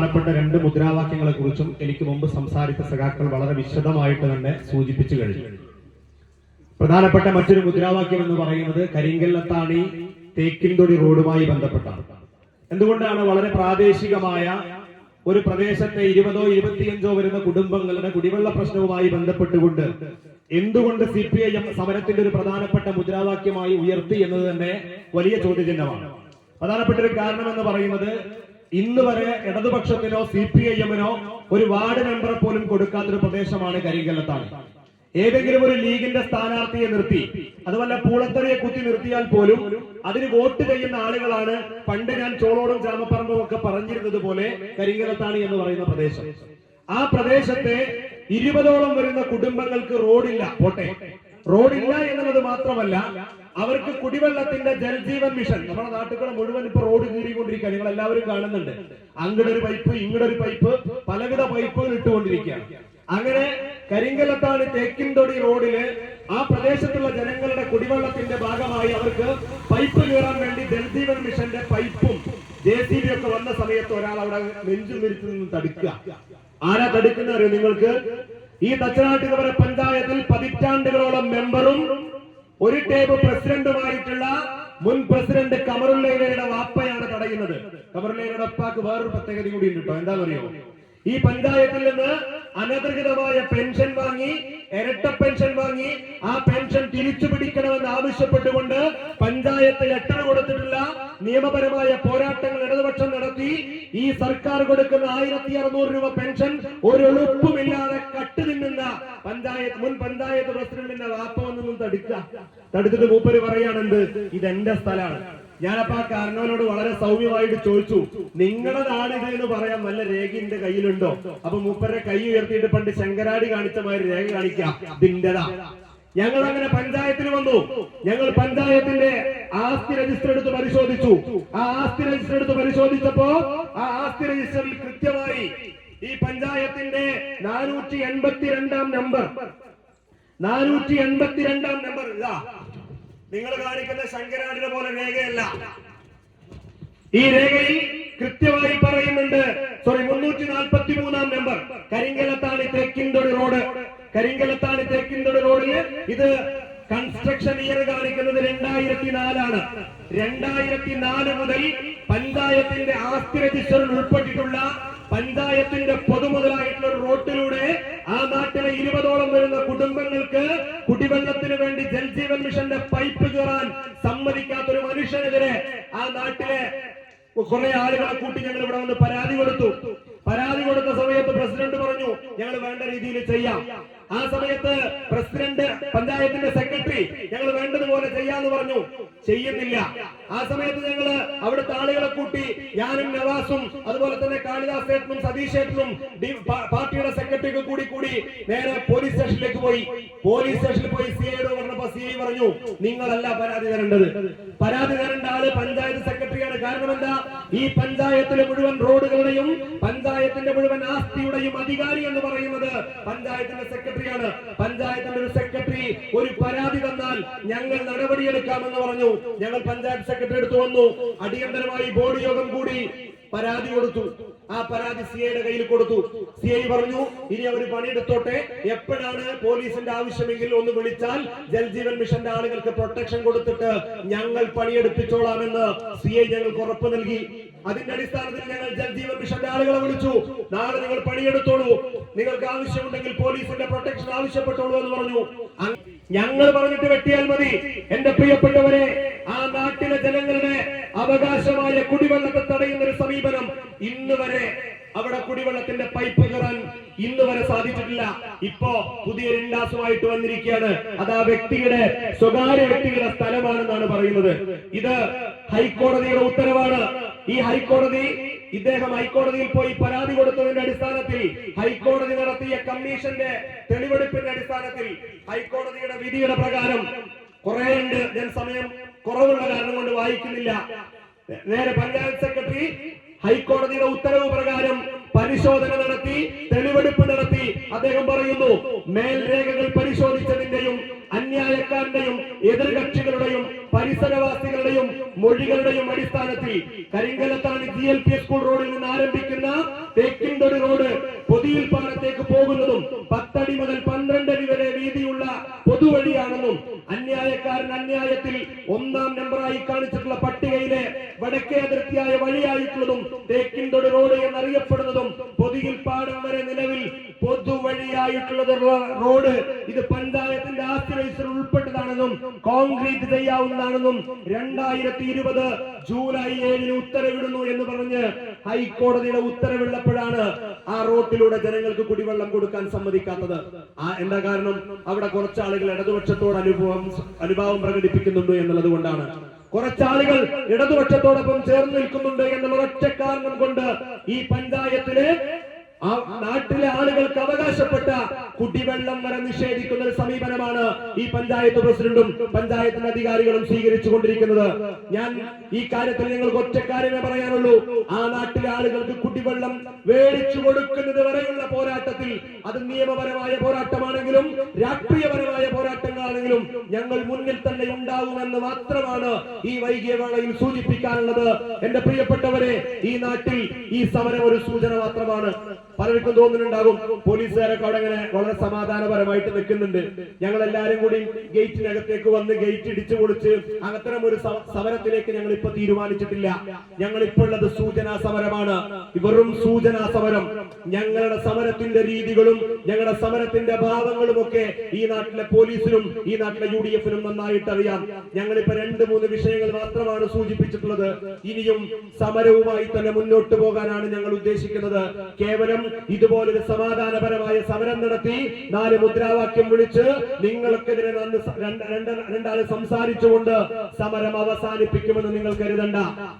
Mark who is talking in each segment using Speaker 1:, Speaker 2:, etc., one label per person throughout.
Speaker 1: പ്രധാനപ്പെട്ട 2 മുദ്രാവാക്യങ്ങളെ കുറിച്ചും എനിക്ക് മുമ്പ് സംസാരിച്ച സഖാക്കൾ വളരെ വിശദമായിട്ട് തന്നെ സൂചിപ്പിച്ചു കഴിഞ്ഞു. പ്രധാനപ്പെട്ട മറ്റൊരു മുദ്രാവാക്യം എന്ന് പറയുന്നത് കരിങ്കല്ലത്താണി തേക്കിൻതൊടി റോഡുമായി ബന്ധപ്പെട്ടാണ്. എന്തുകൊണ്ടാണ് വളരെ പ്രാദേശികമായ ഒരു പ്രദേശത്തെ 20ഓ 25ഓ വരുന്ന കുടുംബങ്ങളുടെ കുടിവെള്ള പ്രശ്നവുമായി ബന്ധപ്പെട്ടുകൊണ്ട് എന്തുകൊണ്ട് CPIM സമരത്തിന്റെ ഒരു പ്രധാനപ്പെട്ട മുദ്രാവാക്യമായി ഉയർത്തി എന്നത് തന്നെ വലിയ ചോദ്യചിഹ്നമാണ്. പ്രധാനപ്പെട്ട ഒരു കാരണം എന്ന് പറയുന്നത് ഇന്ന് വരെ ഇടതുപക്ഷത്തിനോ CPIMനോ ഒരു വാർഡ് മെമ്പറെ പോലും കൊടുക്കാത്തൊരു പ്രദേശമാണ് കരിങ്കല്ലത്താണി. ഏതെങ്കിലും ഒരു ലീഗിന്റെ സ്ഥാനാർത്ഥിയെ നിർത്തി അതുപോലെ പൂളത്തറിയെ കുത്തി നിർത്തിയാൽ പോലും അതിന് വോട്ട് ചെയ്യുന്ന ആളുകളാണ് പണ്ട് ഞാൻ ചോളോടും ചാമപ്പറമ്പും ഒക്കെ പറഞ്ഞിരുന്നത് പോലെ കരിങ്കല്ലത്താണി എന്ന് പറയുന്ന പ്രദേശം. ആ പ്രദേശത്തെ 20ഓളം വരുന്ന കുടുംബങ്ങൾക്ക് റോഡില്ല. പോട്ടെ, റോഡില്ല എന്നുള്ളത് മാത്രമല്ല, അവർക്ക് കുടിവെള്ളത്തിന്റെ ജൽജീവൻ മിഷൻ നമ്മുടെ നാട്ടുകൂടെ മുഴുവൻ ഇപ്പൊ റോഡ് കീറിക്കൊണ്ടിരിക്കുക. നിങ്ങൾ എല്ലാവരും കാണുന്നുണ്ട്. അങ്ങടൊരു പൈപ്പ് ഇങ്ങടൊരു പൈപ്പ് പലവിധ പൈപ്പുകൾ ഇട്ടുകൊണ്ടിരിക്കുകയാണ്. അങ്ങനെ കരിങ്കല്ലത്താണി തേക്കിൻതൊടി റോഡില് ആ പ്രദേശത്തുള്ള ജനങ്ങളുടെ കുടിവെള്ളത്തിന്റെ ഭാഗമായി അവർക്ക് പൈപ്പ് കീറാൻ വേണ്ടി ജൽജീവൻ മിഷന്റെ പൈപ്പും JCB ഒക്കെ വന്ന സമയത്ത് ഒരാൾ അവിടെ നെഞ്ചുമിരിച്ചു നിന്ന് തടുക്കുക. ആരാ തടുക്കുന്ന അറിയോ നിങ്ങൾക്ക്? ഈ തച്ചനാട്ടുകര പഞ്ചായത്തിൽ പതിറ്റാണ്ടുകളോളം മെമ്പറും ഒരു ടേബ് പ്രസിഡന്റുമായിട്ടുള്ള മുൻ പ്രസിഡന്റ് കമറുല്ലയുടെ വാപ്പയാണ് തടയുന്നത്. കമറുല്ലയുടെ വാപ്പാക്ക് വേറൊരു പ്രത്യേകത കൂടി ഉണ്ട് കേട്ടോ. എന്താണെന്നറിയോ? ഈ പഞ്ചായത്തിൽ നിന്ന് അനധികൃതമായ പെൻഷൻ വാങ്ങി, ഇരട്ട പെൻഷൻ വാങ്ങി, ആ പെൻഷൻ തിരിച്ചു പിടിക്കണമെന്ന് ആവശ്യപ്പെട്ടുകൊണ്ട് പഞ്ചായത്ത് ലെറ്റർ കൊടുത്തിട്ടുള്ള നിയമപരമായ പോരാട്ടങ്ങൾ ഇടതുപക്ഷം നടത്തി. ഈ സർക്കാർ കൊടുക്കുന്ന 1600 രൂപ പെൻഷൻ ഒരു എളുപ്പമില്ലാതെ കട്ടുതിന്നുന്ന മുൻ പഞ്ചായത്ത് പ്രസിഡന്റിന്റെ വാപ്പ ഒന്നും തടുത്തിട്ട് മൂപ്പര് പറയാണെന്ത്, ഇതെന്റെ സ്ഥലമാണ്. ഞാനപ്പോ ആ കാരണവനോട് വളരെ സൗമ്യമായിട്ട് ചോദിച്ചു, നിങ്ങളുടെ നാടിത് എന്ന് പറയാൻ വല്ല രേഖ എന്റെ കയ്യിലുണ്ടോ? അപ്പൊ മൂപ്പരുടെ കൈ ഉയർത്തിയിട്ട് പണ്ട് ശങ്കരാടി കാണിച്ച മാതിരി രേഖ കാണിക്കാം, ഇതിന്റെതാ. ഞങ്ങൾ അങ്ങനെ പഞ്ചായത്തിൽ വന്നു. ഞങ്ങൾ പഞ്ചായത്തിന്റെ ആസ്തി രജിസ്റ്റർ എടുത്ത് പരിശോധിച്ചു. ആ ആസ്തി രജിസ്റ്റർ എടുത്ത് പരിശോധിച്ചപ്പോ ആ ആസ്തി രജിസ്റ്ററിൽ കൃത്യമായി ഈ പഞ്ചായത്തിന്റെ 482 നമ്പർ ഇതാ. നിങ്ങൾ കാണിക്കുന്ന ശങ്കരാടിനെ പോലെ രേഖയല്ല. ഈ രേഖയിൽ കൃത്യമായി പറയുന്നുണ്ട്. 343 നമ്പർ കരിങ്കല്ലത്താണി തേക്കിൻതൊടി റോഡ്. കരിങ്കല്ലത്താണി തേക്കിൻതൊടി റോഡില് ഇത് കൺസ്ട്രക്ഷൻ ഇയർ കാണിക്കുന്നത് 2004 2004 മുതൽ പഞ്ചായത്തിന്റെ ആസ്തി രജിസ്റ്ററിൽ ഉൾപ്പെട്ടിട്ടുള്ള പഞ്ചായത്തിന്റെ പൊതുമുതലായിട്ടുള്ള ഒരു റോഡിലൂടെ ആ നാട്ടിലെ 20ഓളം വരുന്ന കുടുംബങ്ങൾക്ക് കുടിവെള്ളത്തിന് വേണ്ടി ജൽജീവൻ മിഷന്റെ പൈപ്പ് കീറാൻ സമ്മതിക്കാത്തൊരു മനുഷ്യനെതിരെ ആ നാട്ടിലെ കുറെ ആളുകളെ കൂട്ടി ഞങ്ങൾ ഇവിടെ വന്ന് പരാതി കൊടുത്തു. പരാതി കൊടുത്ത സമയത്ത് പ്രസിഡന്റ് പറഞ്ഞു ഞങ്ങൾ വേണ്ട രീതിയിൽ ചെയ്യാം. ആ സമയത്ത് പ്രസിഡന്റ് പഞ്ചായത്തിന്റെ സെക്രട്ടറി ഞങ്ങൾ വേണ്ടതുപോലെ ചെയ്യാന്ന് പറഞ്ഞു. ചെയ്യുന്നില്ല. ആ സമയത്ത് ഞങ്ങള് അവിടുത്തെ ആളുകളെ കൂട്ടി, ഞാനും നവാസും അതുപോലെ തന്നെ കാളിദാസ് ഏട്ടനും സതീഷ് ഏട്ടനും പാർട്ടിയുടെ സെക്രട്ടറിക്ക് കൂടി നേരെ പോലീസ് സ്റ്റേഷനിലേക്ക് പോയി. പോലീസ് സ്റ്റേഷനിൽ പോയി CIയോട് പറഞ്ഞപ്പോ CI പറഞ്ഞു, നിങ്ങളല്ല പരാതി തരേണ്ടത്. പരാതി തരേണ്ട ആള് പഞ്ചായത്ത് സെക്രട്ടറിയാണ്. കാരണം എന്താ? ഈ പഞ്ചായത്തിലെ മുഴുവൻ റോഡുകളുടെയും പഞ്ചായത്തിന്റെ മുഴുവൻ ആസ്തിയുടെയും അധികാരി എന്ന് പറയുന്നത് പഞ്ചായത്തിന്റെ സെക്രട്ടറിയാണ്. പഞ്ചായത്തിന്റെ ഒരു സെക്രട്ടറി ഒരു പരാതി തന്നാൽ ഞങ്ങൾ നടപടിയെടുക്കാമെന്ന് പറഞ്ഞു. ഞങ്ങൾ പഞ്ചായത്ത് സെക്രട്ടറി എടുത്തു വന്നു. അടിയന്തരമായി ബോർഡ് യോഗം കൂടി പരാതി കൊടുത്തു. ആ പരാതി CIയുടെ കയ്യിൽ കൊടുത്തു. CI പറഞ്ഞു ഇനി അവർ പണിയെടുത്തോട്ടെ, എപ്പോഴാണ് പോലീസിന്റെ ആവശ്യമെങ്കിൽ ഒന്ന് വിളിച്ചാൽ ജൽജീവൻ മിഷന്റെ ആളുകൾക്ക് പ്രൊട്ടക്ഷൻ കൊടുത്തിട്ട് ഞങ്ങൾ പണിയെടുപ്പിച്ചോളാമെന്ന് CI ഞങ്ങൾക്ക് ഉറപ്പ് നൽകി. അതിന്റെ അടിസ്ഥാനത്തിൽ ഞങ്ങൾ ജൽജീവൻ മിഷന്റെ ആളുകളെ വിളിച്ചു. നാളെ നിങ്ങൾ പണിയെടുത്തോളൂ, നിങ്ങൾക്ക് ആവശ്യമുണ്ടെങ്കിൽ പോലീസിന്റെ പ്രൊട്ടക്ഷൻ ആവശ്യപ്പെട്ടോളൂ എന്ന് പറഞ്ഞു. ഞങ്ങൾ പറഞ്ഞിട്ട് വെട്ടിയാൽ മതി. എന്റെ പ്രിയപ്പെട്ടവരെ, ആ നാട്ടിലെ ജനങ്ങളുടെ അവകാശമായ കുടിവെള്ളത്തെ തടയുന്ന ഒരു സമീപനം ഇന്ന് വരെ അവിടെ കുടിവെള്ളത്തിന്റെ പൈപ്പ് കയറാൻ ഇന്ന് വരെ സാധിച്ചിട്ടില്ല. ഇപ്പോ പുതിയൊരു ഇൻഡാസുമായിട്ട് വന്നിരിക്കുകയാണ്. അത് ആ വ്യക്തിയുടെ സ്വകാര്യ വ്യക്തിയുടെ സ്ഥലമാണെന്നാണ് പറയുന്നത്. ഇത് ഹൈക്കോടതിയുടെ ഉത്തരവാണ്. ഈ ഇദ്ദേഹം ഹൈക്കോടതിയിൽ പോയി പരാതി കൊടുത്തതിന്റെ അടിസ്ഥാനത്തിൽ ഹൈക്കോടതി നടത്തിയ കമ്മീഷന്റെ തെളിവെടുപ്പിന്റെ അടിസ്ഥാനത്തിൽ ഹൈക്കോടതിയുടെ വിധിയുടെ പ്രകാരം കുറെ ഉണ്ട്. ഞാൻ സമയം കുറവുള്ള കാരണം കൊണ്ട് വായിക്കുന്നില്ല. നേരെ പഞ്ചായത്ത് സെക്രട്ടറി ഹൈക്കോടതിയുടെ ഉത്തരവ് പ്രകാരം പരിശോധന നടത്തി, തെളിവെടുപ്പ് നടത്തി. അദ്ദേഹം പറയുന്നു, മേൽരേഖകൾ പരിശോധിച്ചതിന്റെയും അന്യായക്കാരന്റെയും എതിർകക്ഷികളുടെയും പരിസരവാസികളുടെയും മൊഴികളുടെയും അടിസ്ഥാനത്തിൽ കരിങ്കല്ലത്താണി GLP സ്കൂൾ റോഡിൽ നിന്ന് ആരംഭിക്കുന്ന തേക്കിൻതൊടി റോഡ് പൊതിയിൽപ്പാടത്തേക്ക് പോകുന്നതും 10 അടി മുതൽ 12 അടി വരെ വീതിയുള്ള പൊതുവഴിയാണെന്നും അന്യായക്കാരൻ അന്യായത്തിൽ 1-ാം നമ്പറായി കാണിച്ചിട്ടുള്ള പട്ടികയിലെ വടക്കേ അതിർത്തിയായ വഴിയായിട്ടുള്ളതും തേക്കിൻതൊടി റോഡ് എന്നറിയപ്പെടുന്നതും പൊതിയിൽപ്പാടം വരെ നിലവിൽ പൊതുവഴിയായിട്ടുള്ളത് റോഡ് ഇത് പഞ്ചായത്തിന്റെ ആസ്തി രജിസ്റ്റർ ഉൾപ്പെട്ടതാണെന്നും കോൺക്രീറ്റ് ചെയ്യാവുന്നതാണെന്നും 2020 ജൂലൈ 7 ഉത്തരവിടുന്നു എന്ന് പറഞ്ഞ് ഹൈക്കോടതിയുടെ ഉത്തരവുള്ളപ്പോഴാണ് ആ റോട്ടിലൂടെ ജനങ്ങൾക്ക് കുടിവെള്ളം കൊടുക്കാൻ സമ്മതിക്കാത്തത്. എന്താ കാരണം? അവിടെ കുറച്ചാളുകൾ ഇടതുപക്ഷത്തോട് അനുഭാവം പ്രകടിപ്പിക്കുന്നുണ്ട് എന്നുള്ളത് കൊണ്ടാണ്. കുറച്ചാളുകൾ ഇടതുപക്ഷത്തോടൊപ്പം ചേർന്ന് നിൽക്കുന്നുണ്ട് എന്നുള്ള ഒറ്റ കാരണം കൊണ്ട് ഈ പഞ്ചായത്തിലെ നാട്ടിലെ ആളുകൾക്ക് അവകാശപ്പെട്ട കുടിവെള്ളം വരെ നിഷേധിക്കുന്ന ഒരു സമീപനമാണ് ഈ പഞ്ചായത്ത് പ്രസിഡന്റും പഞ്ചായത്തിന്റെ അധികാരികളും സ്വീകരിച്ചു കൊണ്ടിരിക്കുന്നത്. ഞാൻ ഈ കാര്യത്തിൽ നിങ്ങൾക്ക് ഒറ്റ കാര്യമേ പറയാനുള്ളൂ. ആ നാട്ടിലെ ആളുകൾക്ക് കുടിവെള്ളം മേടിച്ചു കൊടുക്കുന്നത് വരെയുള്ള പോരാട്ടത്തിൽ അത് നിയമപരമായ പോരാട്ടമാണെങ്കിലും രാഷ്ട്രീയപരമായ പോരാട്ടങ്ങളാണെങ്കിലും ഞങ്ങൾ മുന്നിൽ തന്നെ ഉണ്ടാവുമെന്ന് മാത്രമാണ് ഈ വൈകിയ വേളയിൽ സൂചിപ്പിക്കാനുള്ളത്. എന്റെ പ്രിയപ്പെട്ടവരെ, ഈ നാട്ടിൽ ഈ സമരം ഒരു സൂചന മാത്രമാണ്. പലർക്കും തോന്നുന്നുണ്ടാകും പോലീസുകാരൊക്കെ അവിടെ അങ്ങനെ വളരെ സമാധാനപരമായിട്ട് നിൽക്കുന്നുണ്ട്, ഞങ്ങൾ എല്ലാരും കൂടി ഗേറ്റിനകത്തേക്ക് വന്ന് ഗേറ്റ് ഇടിച്ചു പൊളിച്ച് അത്തരം ഒരു സമരത്തിലേക്ക് ഞങ്ങൾ ഇപ്പൊ തീരുമാനിച്ചിട്ടില്ല. ഞങ്ങൾ ഇപ്പോൾ ഉള്ളത് സൂചനാ സമരമാണ്. വെറും സൂചനാ സമരം. ഞങ്ങളുടെ സമരത്തിന്റെ രീതികളും ഞങ്ങളുടെ സമരത്തിന്റെ ഭാവങ്ങളും ഒക്കെ ഈ നാട്ടിലെ പോലീസിനും ഈ നാട്ടിലെ UDF-നും നന്നായിട്ട് അറിയാം. ഞങ്ങളിപ്പോ 2-3 വിഷയങ്ങൾ മാത്രമാണ് സൂചിപ്പിച്ചിട്ടുള്ളത്. ഇനിയും സമരവുമായി തന്നെ മുന്നോട്ട് പോകാനാണ് ഞങ്ങൾ ഉദ്ദേശിക്കുന്നത്. കേവലം ഇതുപോലൊരു സമാധാനപരമായ സമരം നടത്തി 4 മുദ്രാവാക്യം വിളിച്ച് നിങ്ങൾക്കെതിരെ രണ്ടാൾ സംസാരിച്ചുകൊണ്ട് സമരം അവസാനിപ്പിക്കുമെന്ന് നിങ്ങൾ കരുതണ്ട.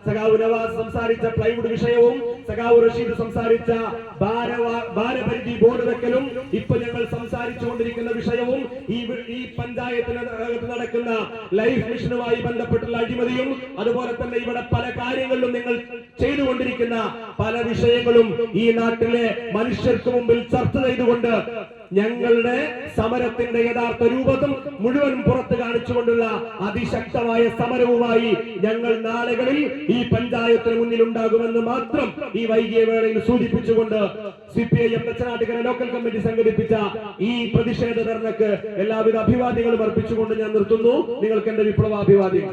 Speaker 1: സഖാവ് നവാസ് സംസാരിച്ച പ്ലൈവുഡ് വിഷയവും സഖാവ് റഷീദ് സംസാരിച്ച ഭാരപരിധി ബോർഡ് വെക്കലും ഇപ്പൊ ഞങ്ങൾ സംസാരിച്ചുകൊണ്ടിരിക്കുന്ന വിഷയവും ഈ പഞ്ചായത്തിനകത്ത് നടക്കുന്ന ലൈഫ് മിഷനുമായി ബന്ധപ്പെട്ടുള്ള അഴിമതിയും അതുപോലെ തന്നെ ഇവിടെ പല കാര്യങ്ങളിലും നിങ്ങൾ ചെയ്തുകൊണ്ടിരിക്കുന്ന പല വിഷയങ്ങളും ഈ നാട്ടിലെ മനുഷ്യർക്ക് മുമ്പിൽ ചർച്ച ചെയ്തുകൊണ്ട് ഞങ്ങളുടെ സമരത്തിന്റെ യഥാർത്ഥ രൂപം മുഴുവൻ പുറത്ത് കാണിച്ചുകൊണ്ടുള്ള അതിശക്തമായ സമരവുമായി ഞങ്ങൾ നാളുകളിൽ ഈ പഞ്ചായത്തിന് മുന്നിൽ ഉണ്ടാകുമെന്ന് മാത്രം ഈ വൈകിയ വേളയിൽ സൂചിപ്പിച്ചുകൊണ്ട് CPIM തച്ചനാട്ടുകര ലോക്കൽ കമ്മിറ്റി സംഘടിപ്പിച്ച ഈ പ്രതിഷേധ ധർണക്ക് എല്ലാവിധ അഭിവാദ്യങ്ങളും അർപ്പിച്ചുകൊണ്ട് ഞാൻ നിർത്തുന്നു. നിങ്ങൾക്ക് എന്റെ വിപ്ലവാഭിവാദ്യം.